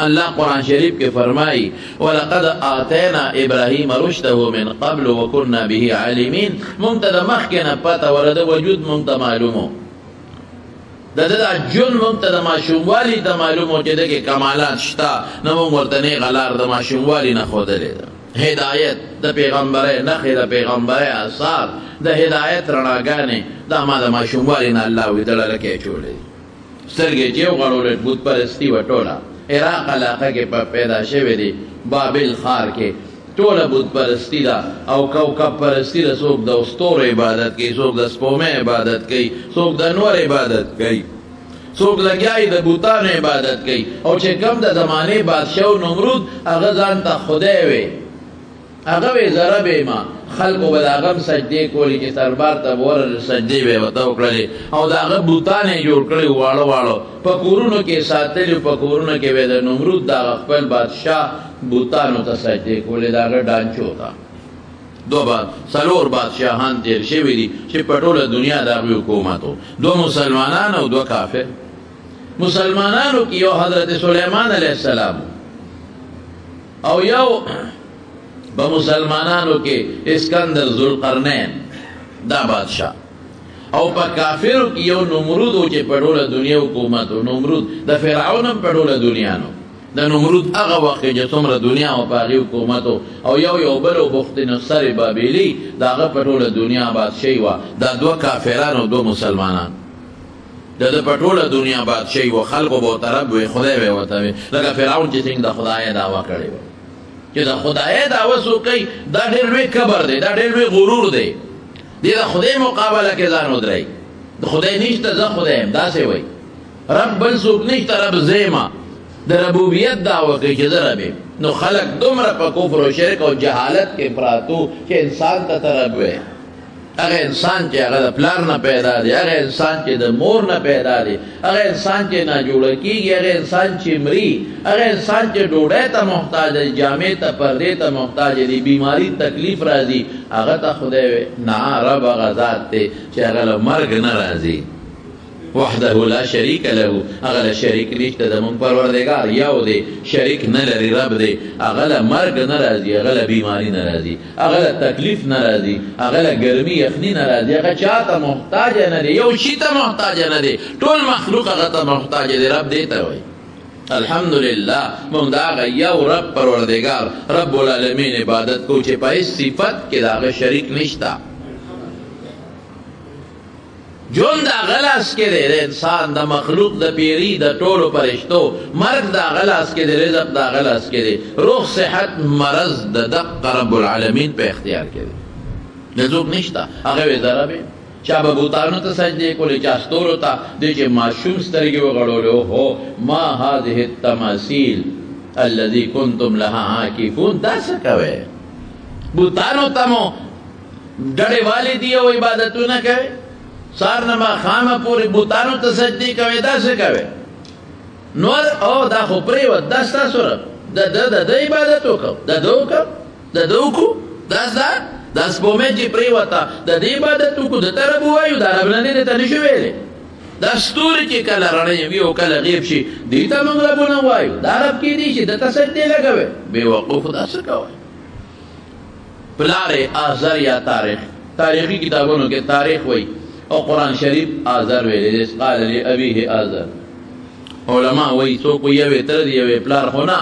اللہ قرآن شریف کے فرمائی وَلَقَدْ آتَيْنَا إِبْرَاهِيمَ رُشْدَهُ مِنْ قَبْلُ وَكُنَّا بِهِ عَالِمِينَ مونږ ته مخکې نه پته ورده وجود مونږ ته معلومو دا جون مونږ ته د ماشوموالي ته معلومو چې دغه کمالات شته نو مونږ ورته نه غلار د ماشوموالي نه ښودلې ده هدایت د پیغمبره نخې د پیغمبره اثار د هدایت رڼاګانې دا ما د ماشوموالي نه الله ویدړه کې چولې سترګې چې وغړولې بت پرستی وټوله عراق علاقه کې پیدا شوی دی بابل ښار کې ټوله بت پرستی ده او کوكب پرستی ده څوک د ستورو عبادت کوي څوک د سپومې عبادت کوي څوک د نور عبادت کوي څوک لګیای د بوتانو عبادت کوي او چې کم د زمانې بادشاه نمرود هغه ځان ته خدای وي هغه وی زره به ما خلکو به د هغه سجدې کولې چې دربار ته ور سجدې به ورته وکړلې او د هغه بوتان یې جوړ کړي واړه واړه په کورونو کې ساتلي په کورونو کې به د نمرود د خپل بادشاه بوتانو ته سجدې کولې د هغه ډانچو ته څلور بادشاهان تیر شوي دي چې په ټوله دنیا د هغوی حکومت و دو مسلمانان او دو کافر مسلمانانو کې یو حضرت سلیمان علیه السلام او یو با مسلمانانو کې اسکندر ذوالقرنین دا بادشاہ او په کافرو کې یو نمرود و چې په ټوله دنیا حکومت و نمرود د فرعون هم په ټوله دنیا نو د نمرود هغه وخت چې څومره دنیا او په هغې حکومت او یو بل و بخت نصر بابلي د هغه په ټوله دنیا بادشاهي وه دا دوه کافران او دوه مسلمانان د ده په ټوله دنیا بادشاهي وه خلکو به ورته رب وي خدای به یې ورته وي لکه فرعون چې څنګه د خدایه دعوه کړې وه چې د خدای دعوه څوک کوي دا ډېر لوی کبر دی دا ډېر لوی غرور دی دی د خدای مقابله کې ځان ودرئ د خدای نشته زه خدای یم داسې وایي رب بل څوک نشته رب زه یم د ربوبیت دعوه کوي چې زه رب یم نو خلک دومره په کفر و شرک او جهالت کې پراتو چې انسان ته ته رب وایي هغه انسان چې هغه د پلار نه پیدا دی هغه انسان چې د مور نه پیدا دی هغه انسان چې ناجوړه کېږي هغه انسان چې مري هغه انسان چې ډوډۍ ته محتاج دی جامې ته پردې ته محتاج دی بیماري تکلیف راځي هغه ته خدای نه رب هغه ذات دی چې هغه له مرګ نه راځي وحده لا شریک له هغه له شریک نشته د مونږ پروردګار یو دی شریک نه لري رب دی هغه له مرګ نه راځي هغه له بیماري نه راځي هغه له تکلیف نه راځي هغه له ګرمي یخني نه راځي هغه چا ته محتاج نه دی یو شي ته محتاج نه دی ټول مخلوق هغه ته محتاج دی رب دی ته وایي الحمدلله مونږ د هغه یو رب پروردګار رب العالمین عبادت کو چې په هېڅ صفت کې د هغه شریک نشته جون دا غلاس کې دی د انسان د مخلوق د پیری د ټولو پرشتو مرګ دا غلاس کې دی رزق دا غلاس کې دی روح صحت مرض د دقه رب العالمین په اختیار کې دی د څوک نشته هغه وی زه رب یم چا به بوتانو ته سجدې کولې چا ستورو ته دی چې ماشوم سترګې وغړولې اوهو ما هذه التماثیل الذي کنتم لها عاکفون دا څه کوئ بوتانو ته مو ډډې والې دي او عبادتونه کوئ سار نما خامه پوری بوتانو ته سجدې کوي دا څه کوي نور او دا خو پرېوت دا ستاسو رب د عبادت وکړو د ده وکړو د ده وکړو دا سپومې چې پرېوته د دې عبادت وکړو د ته رب ووایو دا رب نه دی درته نشو ویلی دا ستوري چې کله رڼې وي او کله غیب شي دې ته موږ ربونه وایو دا رب کیدی شي درته سجدې لګوي بېوقوفو دا څه کوئ پلار آزر یا تاریخي کتابونو کې تاریخ وایي او قرآن شریف آزر ویلی دیس قال لی ابیه آزر علماء وی څوک یوې تره دی یوې پلار خو نه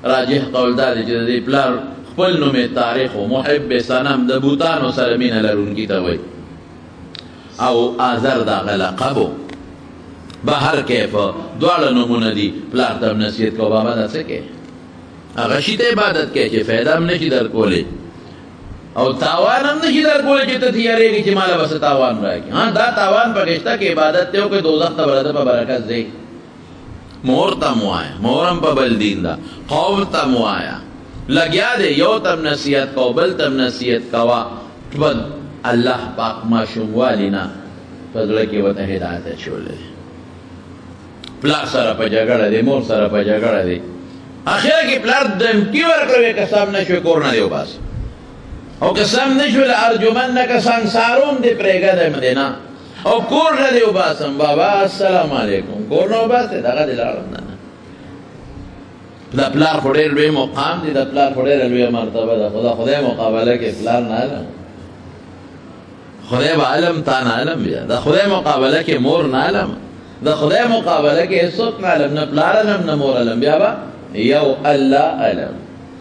راجح قول دا دی چې د دې پلار خپل نوم یې تاریخ و محب صنم د بوتانو سره مینه لرونکي ته وایي او آزر د هغه لقب و به هر کیف دواړه نومونه دي پلار ته هم نصیحت کو بابا دا څه کوې هغه شي ته عبادت کوې چې فایده هم نشي درکولی او تاوان هم نشي درکولی چې ته تیارېږي چې ماله به څه تاوان راکړي دا تاوان پکې شته کې عبادت ته وکړې دوزخ ته به د په برکت ځې مور ته م وایه مور هم په بل دین ده قوم ته م وایه لګیا دی یو تم نصیحت کو بل تم نصیحت کوه بل الله پاک ماشوموالي نه په زړه کې ورته هدایت اچولی دی پلار سره په جګړه دی مور سره په جګړه دی اخره کې پلار دمکي ورکړوې که سم نه شوې کور نه دی وباسه او که سم نه شوې له ارجمنده سنګساروم دې پرېږدم دی نه او کور نه دی وباسم بابا السلام علیکم کور نه وباسې دغه دې لاړم نه نه پلار سره په جګړه دی مور سره په جګړه دی اخره کې پلار دمکي ورکړوې که سم نه شوې کور نه دی وباسه او که سم نه شوې له ارجمنده سنګساروم دې پرېږدم دی نه او کور نه دی وباسم بابا السلام علیکم کور نه وباسې دغه دې لاړم نه نه دا پلار خو ډېر لوی مقام دی، دا پلار خو ډېره لویه مرتبه ده، خو د خدای مقابله کې پلار نه علم، خدای به علم تا نه علم بیا، د خدای مقابله کې مور نه علم، د خدای مقابله کې هېڅوک نه علم، نه پلار علم نه مور علم، بیا به یو الله علم.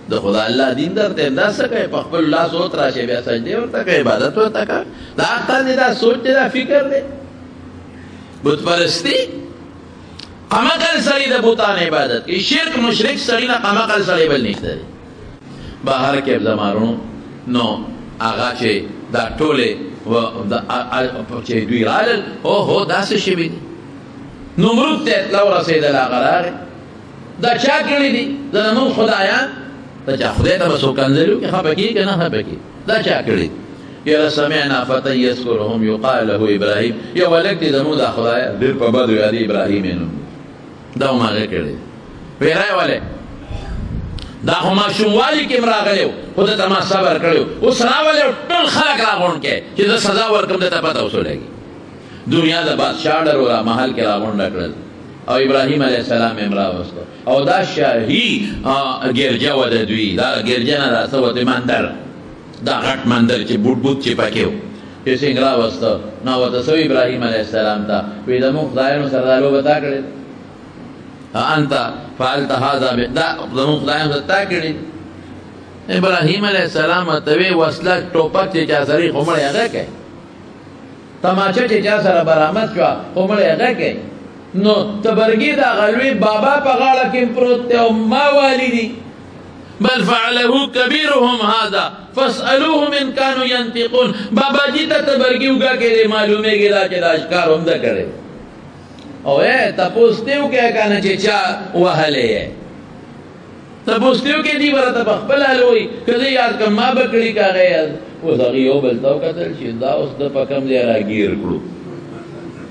د خدای الله دین درته دا څه کوي؟ په خپل لاس وتراشې بیا سجدې ورته کوي، عبادت ورته کوي. دا عقل دی، دا سوچ دی، دا فکر دی. بت پرستی قمقل سړی د بوتان عبادت کوي، شرک مشرک سړی نه قمقل سړی بل نشته دی. بهر کې زمارونو نو هغه چې دا ټولې چې دوی رالل، اوهو داسې شوي دي. نمرود ته اطلاع ورسېدل، هغه راغی، دا چا کړي دي؟ دا زموږ خدایان. دا چا خدای ته به څوک کنځلي وکړي، خفه کېږي که نه خفه کېږي؟ دا چا کړي؟ یاره سمعنا فتى یذکرهم یقال له ابراهیم، یو هلک دی زموږ دا خدایان ډېر په بدو یادي، ابراهیم یې نوم دی، دا هم هغه کړی. ویری ولې؟ دا خو ماشوموالي کې م راغلی و، خو ده ته ما صبر کړی و، اوس راولې ټول خلک راغونډ کړی چې زه سزا ورکړم، ده ته پته وسولېږي. دنیا د بادشاه ډر ولا محل کې راغونډه کړل، او ابراهیم علیه السلام یې راوسته، او دا شاهي ګرجه وه د دوی، دا ګرجه نه دا څه وته مندر، دا غټ مندر چې بوټ بوټ چې پکې و، چې څنګه راوسته. نو ورته څه ابراهیم علیه السلام ته وایي زموږ خدایانو سره دا لوبه تا کړې ده، انت فعلت هذا، دا زموږ خدایانو سره تا کړې. ابراهیم علیه السلام ورته وایي وسله ټوپک چې چا سره خو مړی هغه کوي، تماچه چې چا سره برآمد شوه خو مړی هغه کوي. نو تبرګي دا غلوی بابا په غاړه کې پروت دی او ما والدي، بل فعله کبیرهم هذا فاسألوهم ان كانوا ينطقون. بابا جی ته تبرګي وګه کې معلومیږي دا چې دا ښکار هم ده کړی، او تپوس دې وکړه که نه چې چا وهلی یې، تپوس دې وکړې دي به راته په خپله حل وایي که زه یاد کړم ما به کړي که هغه یاد. اوس هغې یو بل ته وکتل چې دا اوس ده په کوم ځای راګیر کړو.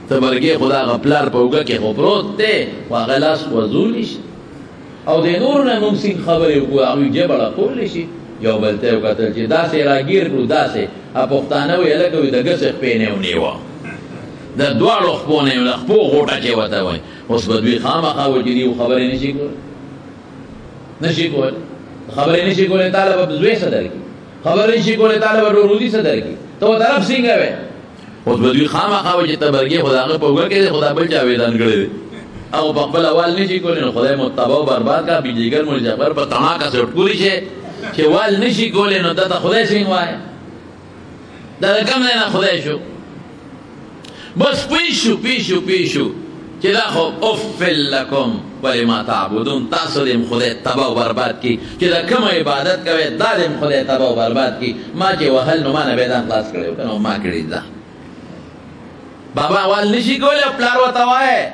تبرګي خو د هغه پلار په اوږه کې خو پروت دی، خو هغه لاس وځولی شي، او د نورو نه موږ څنګه خبرې وکړو، هغوی جبه راکولی شي. یو بل ته یې وکتل چې داسې راګیر کړو، داسې پښتانه وایي هلکه وایي د ګسې خپې نه ونیوه، د دواړو خپو نه یې د خپو غوټه چې ورته وایي. اوس به دوی خامخا وایي چې دوی خبرې نه شي کولی، نه شي کولی، خبرې نه شي کولی، تاله به زوی څه درکړي، خبرې نه شي کولی، تاله به روزي څه درکړي، ته ورته رب څنګه وایې. اوس به دوی خامخا وایي چې تبرګي خو د هغه په اوږه کې دی، خو دا بل چا ویدان کړی دی، او په خپل وال نه شي کولی. نو خدای مو تباه و برباد کا، بیجیګر مولوي جعفر په تڼاکه سې ورټکولی شي چې وال نه شي کولی، نو ده ته خدای څنګه وایه؟ دا د کوم ځای نه خدای شو؟ بس پوه شو چې دا خو افل لکم ولما تعبدون، تاسو دې خدای تباه و برباد کی، چې دا کوم عبادت کوئ دا دې خدای تباه و برباد کی. ما چې وهل نو ما نه میدان خلاص کړی و که نو ما کړي ده. بابا وال نشي کولی، پلار ورته وایه،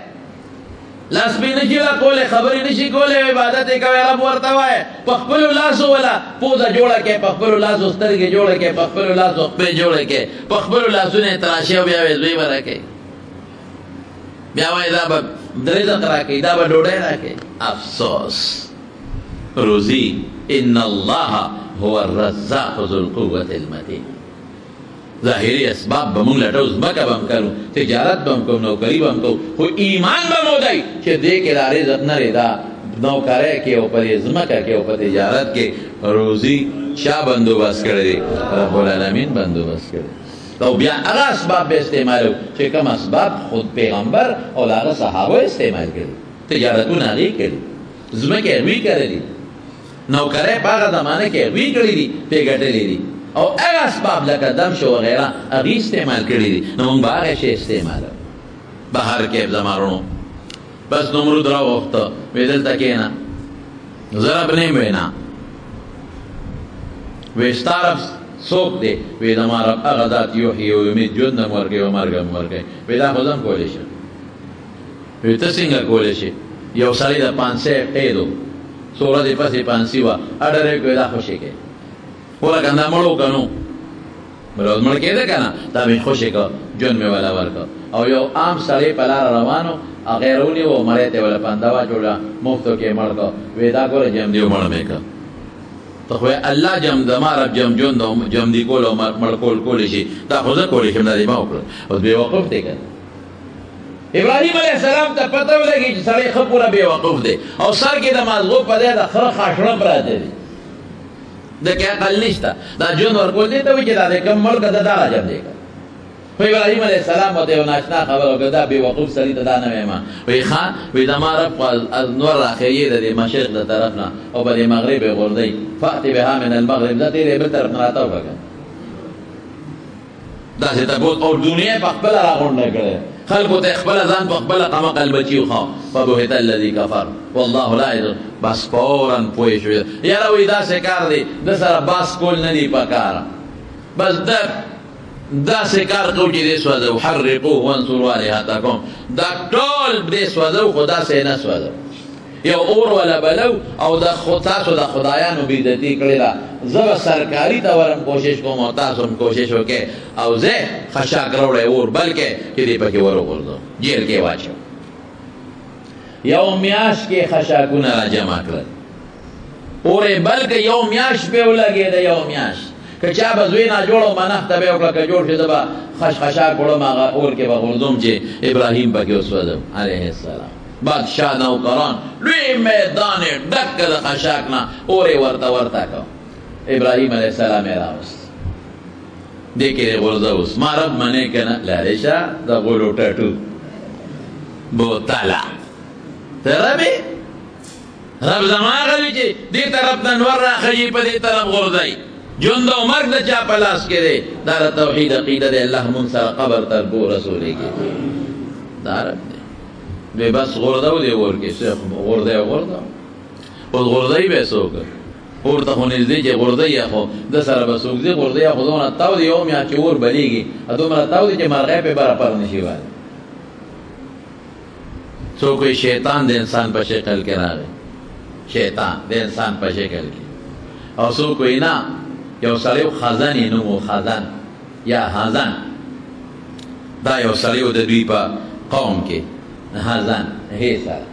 لاس پې نه شي راکولی، خبرې نه شي کولی، عبادت یې کوی، رب ورته وایه. په خپلو لاسو وله پوزه جوړه کړئ، په خپلو لاسو سترګې جوړه کړئ، په خپلو لاسو خپې جوړه کړئ، په خپلو لاسونه یې تراشئ او بیا وایي زوی به راکوي، بیا وایي دا به رزق راکوي، دا به ډوډۍ راکوي. افسوس روزي ان الله هو الرزاق ذو القوة المتين. ظاهري اسباب به مونږ لټو، ځمکه به هم کرو، تجارت به هم کوو، نوکري به هم کوو، خو ایمان به مو دی چې دې کې دا رزق نه دی، دا نوکرۍ کې او په دې ځمکه کې او په تجارت کې روزي چا بندوبست کړی دی؟ رب العالمین بندوبست کړی. او بیا هغه اسباب به استعمالو چې کوم اسباب خود پیغمبر او د هغه صحابه استعمال کړي، تجارتونه هغې کړي، ځمکې هغوی کرلي، نوکرۍ په هغه زمانه کې هغوی کړي دي، پې ګټلي دي، او هغه اسباب لکه دم شو وغیره هغې استعمال کړي دي. نو موږ به هغه شی استعمالو. بهر کې زمارونو بس نمرود راوغوښته، وایي دلته کښېنه، زه رب نه یم وینا، وایي ستا رب څوک دی؟ وایي زما رب هغه ذات یحیی و یمیت، ژوند هم ورکوي او مرګ هم ورکوي. وایي دا خو زه هم کولی شم. وایي ته څنګه کولی شي؟ یو سړی د پانسۍ قید و، څو ورځې پسې پانسي وه، اډر یې کوي دا خوشې کوي، خو لکه دا مړ و که نو بله ورځ مړ کېده که نه، دا مې خوشې کړه، ژوند مې وله ورکړه. او یو عام سړی په لاره روان و، هغه یې رونیو، مړی ته یې وله پنده واچوله، مفتو کې یې مړ کړه. وایي دا ګوره جم دی او مړ مې کړه. ته خو الله جم زما رب جم ژوند او جم دی کول او مړ کول کولی شي، دا خو زه کولی شم، دا دې ما وکړه. اوس بېوقف دی که ابراهیم علیه السلام ته پته ولګي چې سړی ښه پوره بېوقوف دی او سر کې د مازغو په ځای د خره خاشړه پراته دي د کې عقل نشته دا ژوند ورکول دي ته وایي چې دا د کوم ملک ده دا عجب دی خو ابراهیم علیه السلام ورته یو ناشنا خبره وکړه دا بېوقوف سړي ته دا نه وایم وایي ښه وایي زما رب خو نور راخیږي د دې مشرق د طرف نه او په دې مغرب یې غورځوي فأتي بها من المغرب زه تېرې بل طرف نه راته وکړه داسې تپوس او دنیا یې په خپله راغونډه کړې خلکو ته خپله ځان په خپله قمقل بچي وخوا فبهت الذي کفر والله لا يضر بس فورا پوه شو یاره وایي داسې کار دی ده سره باس کول نه دي پکار بس داسې کار کوو چې دې سوځو حرقوه وانصروا آلهتکم دا ټول دې سوځو خو داسې نه سوځو یو اور ولا بلو او د تاسو د خدایانو بېعزتي کړې ده زه به سرکاري ته ورم کوشش کوم او تاسو هم کوشش وکړئ او زه خشاک راوړی اور بلکې چې دې پکې ور وغورځوم جیل کې واچوم یو میاشت کې خشاکونه را جمع کړل اور یې بلکې یو میاشت پې ولګېده یو میاشت که چا به زوی ناجوړ او منښته به یې وکړه که جوړ شي زه به خشخشاک وړم هغه اور کې به غورځوم چې ابراهیم پکې وسوځم علیه السلام بادشاہ نوکران لوی میدان ډک د خشاک نه اور یې ورته کو ابراهیم علیه السلام یې راوست دې کې یې غورځوس ما رب منې که نه لارې شه د غولو ټټو بوتله ته ربې رب زما هغه وي چې دې طرف نه نور راخیږي په دې طرف غورځوي ژوند او مرګ د چا په لاس کې دی دا د توحید عقیده دی الله مونږ سره قبر تر بو رسولېږي دا رب دی دوی بس غورځو دی اور کې غورځوي اوس غورځوي به یې څوک اور ته خو نږدې چې غورځوي خو د سره به څوک ځي غورځوي خو دومره تاو دی یو میاشت چې اور بلېږي دومره تاو دی چې مرغۍ پې بره پر نشي والی څوک وایي شیطان د انسان په شکل کې راغی شیطان د انسان په شکل کې او څوک وایي نه یو سړی خزن یې نوم و خزن یا حزن دا یو سړی و د دوی په قوم کې حزن هې سره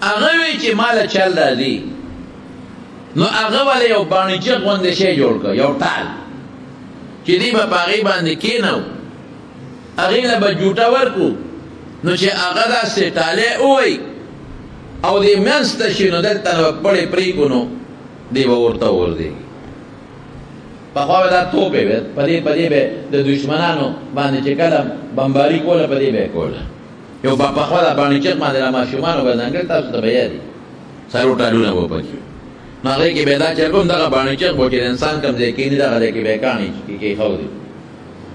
هغه وی چې ماله چل راځي نو هغه ولې یو باڼیچه غوندې شی جوړ کړ یو ټال چې دوی به په هغې باندې کېنو هغې له به جوټه ورکړو نو چې هغه داسې ټالی ووایي او دې منځ ته شي نو دلته نه به پړې پرېږدو نو دی به ورته وغورځېږي پخوا به دا توپې وې په دې به د دشمنانو باندې چې کله بمباري کوله په دې به یې کوله یو پخوا دا باڼیچک باندې د ماشومانو به ځانګړي تاسو ته به یادي څلور ټالونه به پکې نو هغې کې به دا چل کوم دغه باڼیچک به چې د انسان کوم ځای کښېني دغه ځای کې به یې کاڼي کېښودي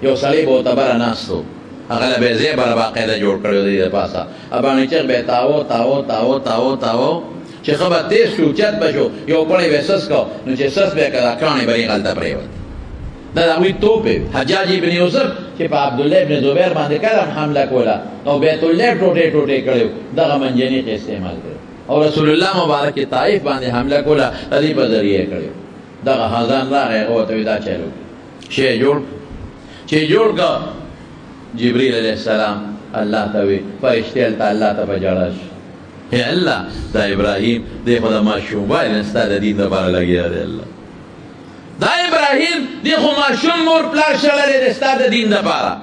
یو سړی به ورته بره ناست و هغه له به یې ځای بره باقاعده جوړ کړی و د دې د پاسه باڼیچک به یې تاوه چې ښه به تیز شو چت به شو یو پړی به یې سس کو نو چې سس به یې که دا کاڼې به یې هلته پرېوت دا د هغوی توپې حجاج ابن یوسف چې په عبدالله ابن زبیر باندې کله هم حمله کوله او بیت الله ټوټې کړی و دغه منجنیق استعمال کړی او رسول الله مبارک طائف باندې حمله کوله د دې په ذریعه یې کړی دغه حزن راغی هغه ورته وایي دا چل وکړي شی چې جوړ که جبریل علیه السلام الله ته وی فرشتې هلته الله ته په ژړا شو ای الله دا ابراهیم دی خو د ماشوم باید ستا د دین دپاره لګیا دی الله دا ابراهیم دی خو ماشوم مور پلار شړلی دی ستا د دین دپاره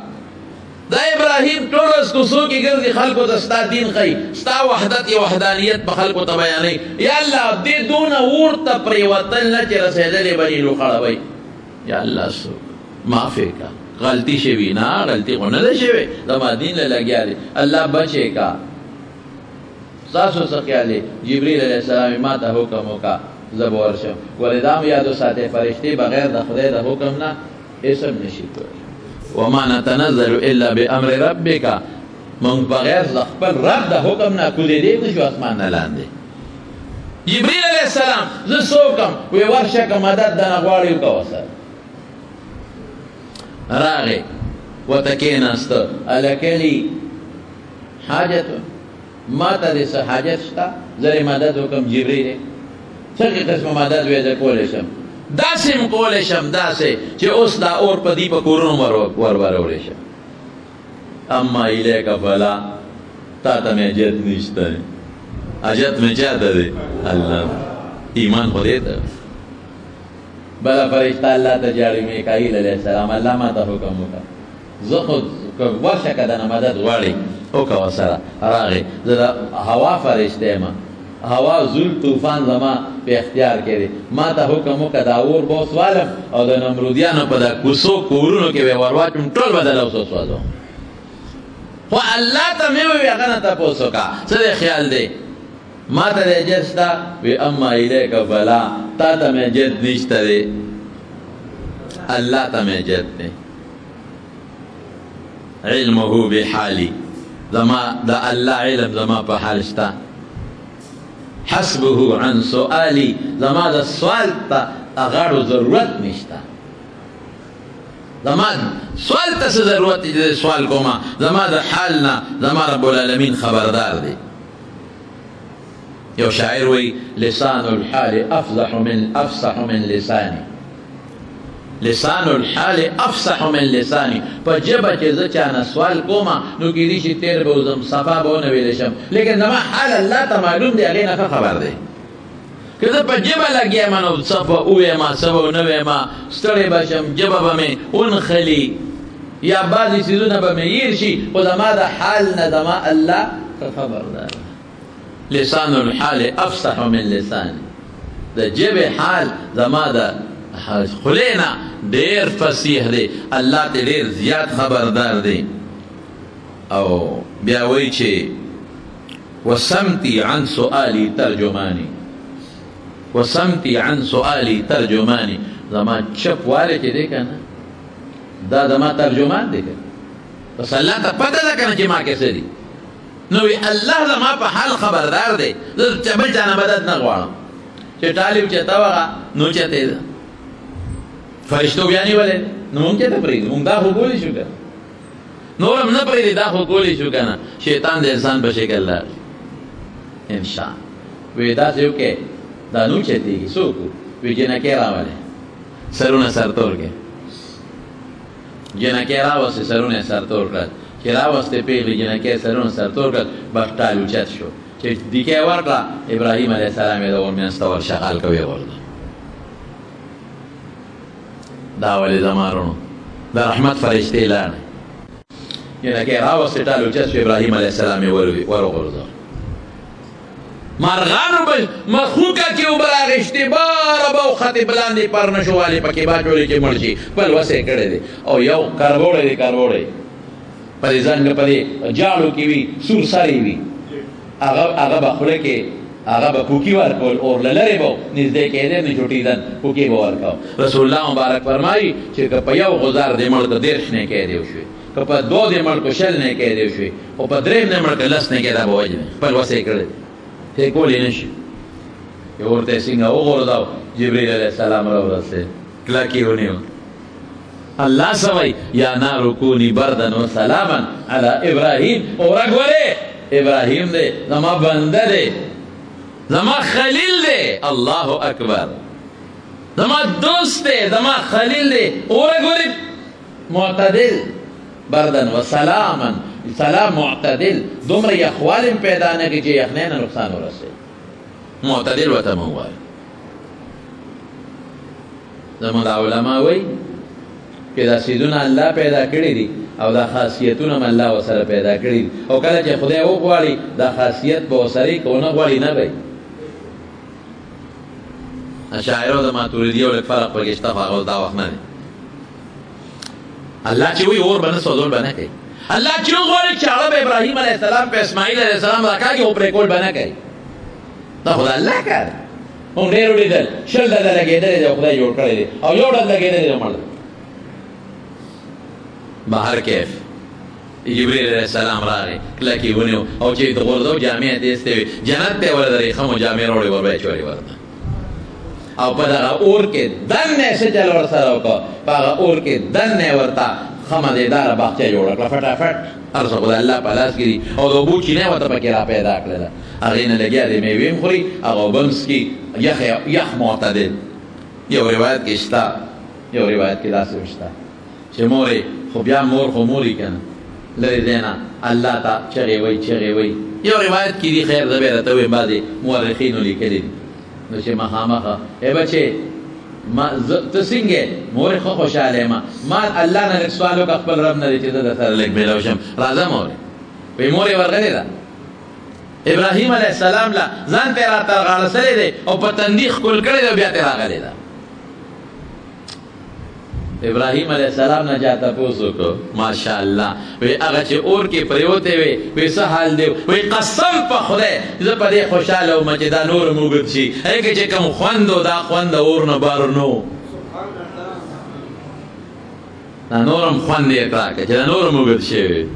دا ابراهیم ټول ورځ کوڅو کې ګرځي خلکو ته ستا دین ښیي ستا وحدت یا وحدانیت په خلکو ته بیانوي یا الله دې دونه اور ته پرېوتل نه چې رسېدلې به یې لوخړوئ یا الله څوک معاف یې کا غلطي شوي نه غلطي خو نه ده شوې زما دین له لګیا دی الله بچې کا تاسو څه خیال دی جبریل علیه السلام ما ته حکم وکړه زه به ورشم ولې دا مو یادو ساتئ فرشتې بغیر د خدای د حکم نه هېڅ هم نشي کولی وما نتنزل الا بامر ربک موږ بغیر د خپل رب د حکم نه کوزېدی نه شو اسمان نه لاندې جبریل علیه السلام زه څوک یم وی ورشه که مدد دنه غواړې وکړه ورسره راغې ورته کېناسته هلکلي حاجت ما ته دې څه حاجت شته زه دې مدد وکړم جبریل څنګه قسمه مدد وې زه کولی شم داسې م کولی شم داسې چې اوس دا اور په دې په کورونو وربرولی شم اما الیک فلا تا ته مې حاجت نشته حاجت مې چا ته دی الله ایمان خو دې ته بله فرشته الله ته جاړي میکائیل علیه السلام الله ما ته حکم وکړه زه خو ورشه که دنه مدد غواړي وکړه ورسره راغی زه د هوا فرشته یم هوا زول طوفان زما په اختیار کې دی ما ته حکم وکړه دا اور به وسوالم او د نمرودیانو په دا کوڅو کورونو کې به ورواچوم ټول به دله وسوځوم خو الله ته مې وویل هغه نه تپوس وکړه څه دی خیال دی ما ته دی جد شته وی اما الیک فلا تا ته مې جد نشته دی الله ته مې جد دی علمه بحالي زما دا الله علم زما په حال شته حسبه عن سؤالي زما د سوال ته غاړو ضرورت نشته زما سوال ته څه ضرورت دی سوال کومه زما د حال نه زما رب العالمین خبردار دی یو شاعر وی لسان الحال افصح من لساني لسان الحال افصح من لساني په جبه چې زه چانه سوال کومه نو کېدای شي تیر به وزم صفا به ونه ویلی شم لیکن زما حال الله ته معلوم دی هغې نه ښه خبر دی که زه په جبه لګیا یم نو څه به وویمه څه به ونه ویمه ستړی به شم جبه به مې ونښلي یا بعضې څیزونه به مې هیر شي خو زما د حال نه زما الله ښه خبردار لسان الحال افصح من لساني د جبې حال زما د خلې نه ډېر فصیح دی الله ته ډېر زیات خبردار دی او بیا وایي چې وسمتي عن سؤالي ترجماني وسمتي عن سؤالي ترجماني زما چپ والی چې دی که نه دا زما ترجمان دی که بس الله ته پته ده که نه چې ما کې څه دي نو وی الله زما په حال خبردار دی زه بل چا نه مدد نه غواړم چې طالب چېرته وغه نو چېرته ده فرشتو بیا نیولې نو مونږ چېرته پرېږدو مونږ دا خو کولی شو که نور هم نه پرېږدي دا خو کولی شو که نه شیطان د انسان په شکل لاړ انسان وی داسې وکړې دا نو چېرتېږي څوک وی جنکۍ راولې سرونه سرتور کړې جنکۍ راوستې سرونه یې سرتور کړل چې راوستې پېغلې جنکۍ سرونه سرتور کړل بس ټال اوچت شو چې دیکۍ ورکړه ابراهیم علیه السلام یې د اور منځ ته ورشغال کوي غورځه دا ولې زما رونو د رحمت فرشتې لاړې جنکۍ راوستې ټال اوچت شو ابراهیم علیه السلام یې ورغورځه مارغانو به مخوکه کې اوبه راغېشتې باره به وختې بلاندې پر نه شو والې پکې باچولې چې مړ شي بل وس یې کړی دی او یو کربوړی دی کربوړی په دې زنګ په دې جاړو کې وي سور سرې وي هغه به خوله کې هغه به پوکي ورکول اور له لرې به نږدې کېدی نه چوټېدل پوکي به ورکو رسول الله مبارک فرمایي چې که په یو غزار دې مړ که 10 نه کېدی شوې که په 2 دې مړ که 6 نه کېدی شوې خو په 3 نه مړ که 10 نه کېده به وجنې خپل وس یې کړی ته کولی نشي یې ورته څنګه وغورځاو جبریل علیه السلام راورسېد کلک یې ونیو الله سوی یا نار کونی بردن و سلاما علی ابراهیم اورک ولې ابراهیم دی زما بنده دی زما خلیل دی الله اکبر زما دوست دی زما خلیل دی اورک ولې معتدل بردن و سلاما سلام معتدل دومره یخوالم پیدا نه کړي چې یخنۍ نه نقصان ورسوي معتدل ورته مه ووایه زموږ علما وایي چې دا څیزونه الله پیدا کړي دي او دا خاصیتونه هم الله ورسره پیدا کړي دي او کله چې خدای وغواړي دا خاصیت به ورسره که ونه غواړي نه به اشاعرو د ماتوریدیو لږ فرق پکې شته خو هغه دا وخت نه دی الله چې وایي اور به نه سوځول به نه کوي الله چې وغواړي چې هغه به ابراهیم علیه السلام په اسماعیل علیه السلام راکاږي او پرېکول به نه کوي دا خو د الله کار دی مونږ ډېر ولیدل 20 ډله لګېدلې دی او خدای جوړ کړی دی او یو ډله لګېدلې دی مړ بهر کیف جبریل علیه السلام راغی کلک یې ونیو او چې د غورځو جامې یې تېستې وې جنت ته یې ورته ریخمو جامې راوړې ور به یې چولې ورته او په دغه اور کې دننه یې څه چل ورسره وکړه په هغه اور کې دننه یې ورته ښه مزېداره باغچه جوړه کړه فټافټ هر څه خو د الله په لاس کې دي او د اوبو چینه ورته پکې را پیدا کړله هغې نه لګیا دی میوې هم خوري هغه اوبه هم څکي یخ معتدل یو روایت کې شته یو روایت کې داسې هم شته چې مورې خو بیا مور خو موري که نه لرې ځای نه الله ته چغې وایي چغې وایي یو روایت کې دي خیر زه بیا راته ویم بعضې مورخینو لیکلي دي نو چې مخامخه ای بچې ته څنګه مور خو خوشاله ما الله نه سوالو کا خپل رب نه چې د سره لیک ملو شم راځه مور په مور ورغلی دا ابراهیم علیه السلام لا ځان ته را تر غاړه سره دی او په تندیخ کول کړی دی بیا ته راغلی دا ابراهیم علیه السلام نه جاته پوسو کو ماشاءالله وی هغه چې اور کې پریوته وي وی څه حال دی وی قسم په خدای زه په دې خوشاله وم چې دا نور موږ شي هغه چې کوم خوندو دا خوند اور نه بار نو دا نورم خوند یې کړه چې دا نور موږ شي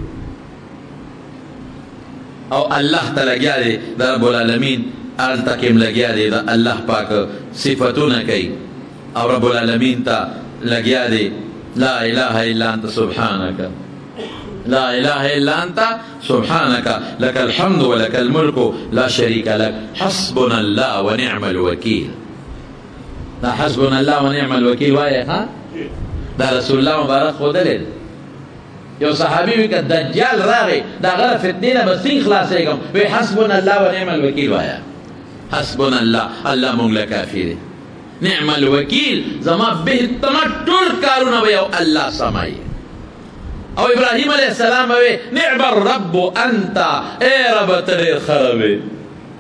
او الله تعالی لګیا دی د رب العالمین الته کې لګیا دی د الله پاک صفاتونه کوي او رب العالمین ته لگیا دی لا الہ الا انت سبحانک لا الہ الا انت سبحانک لك الحمد ولك الملك لا شريك لك حسبنا الله ونعم الوكيل دا حسبنا الله ونعم الوكيل وایي ها دا رسول الله مبارک خودل یو صحابي وی ک دجال راغی دا غره فتنه بس خلاصېږم وی حسبنا الله ونعم الوكيل وایي حسبنا الله الله مونږ له کافی دی نعم الوکیل زما بهترین ټول کارونه به یو الله سمای او ابراهیم علیه السلام به نعم الرب انت اے رب ته خرابه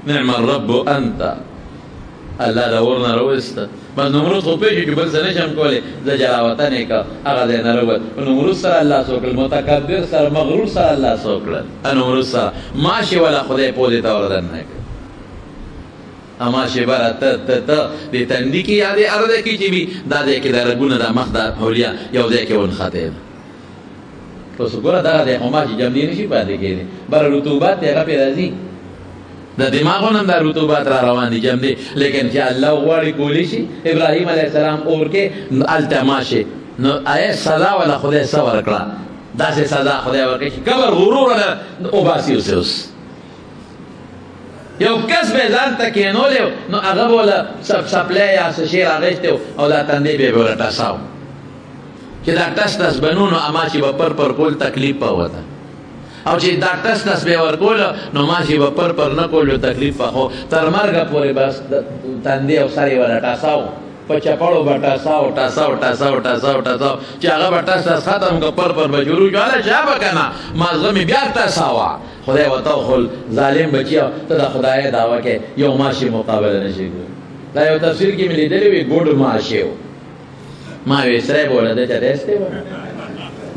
نعم الرب انت الله دا ورنه روسته بس نمرود خو پیږي چې بل څه نشم کولی زه جلاوطن یې که هغه ځای نه روت نمرود سره الله څه وکړل متکبر سره مغرور سره الله څه وکړل نمرود سره ماشې ولا خدای پوزې ته وردننه کړ اما شبره ته د تندی کې یادې ارده کې چې وي دا ځای کې د رګونه د مخ د حولیا یو ځای کې ونښتې ده تاسو ګوره دغه دی خو ماشي جمدې نشي پاتې کېدی بره رطوبات دی هغه پرې راځي د دماغونو هم دا رطوبات را روان دي جمدې لیکن چې الله غواړي کولی شي ابراهیم علیه السلام اور کې هلته ماشې نو آیا سزا ولا خدای څه ورکړه داسې سزا خدای ورکړي چې کبر غرور نه وباسي اوس یو کس به ځان ته کېنولی نو هغه به وله سپلی یا څه شی راغېستی او دا تندی به یې وله ټساو چې دا ټس ټس به نو اما چې به پر کول تکلیف به وته او چې دا ټس ټس به یې ورکوله نو ما چې به پر نه کولو تکلیف به خو تر مرګه پورې بس تندی او سر یې وله ټساو په چپړو به ټساو ټساو ټساو ټساو ټساو چې هغه به ټس ټس ختم که پر به شروع شو هله چا به که نه مازغه مې بیا ټساوه خدای وته خو ظالم بچیا ته د خدای دعوه کې یو ماشي مقابله نشي کولی دا یو تفسیر کې مې لیدلی وي ګوډ ماشی و ما وی سری بوله دی چې داسې و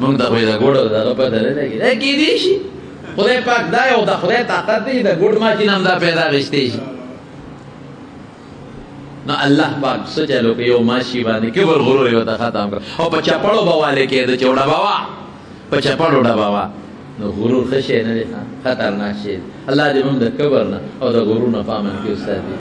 موږ ته خو یې د ګوډو دغه پته نه لګي دا کیدی شي خدای پاک دا یو د خدای طاقت دی د ګوډ ماشي نه هم دا پیدا اخیستی شي نو الله پاک څه چلو که یو ماشي باندې کبر غرور یې ورته ختم کړ او په چپړو به والې کېده چې وډبوه په چپړو ډبوه نو غرور ښه شی نه دی خطرناک شی الله دې موږ د کبر نه او د غرور نه په امن کې وساتي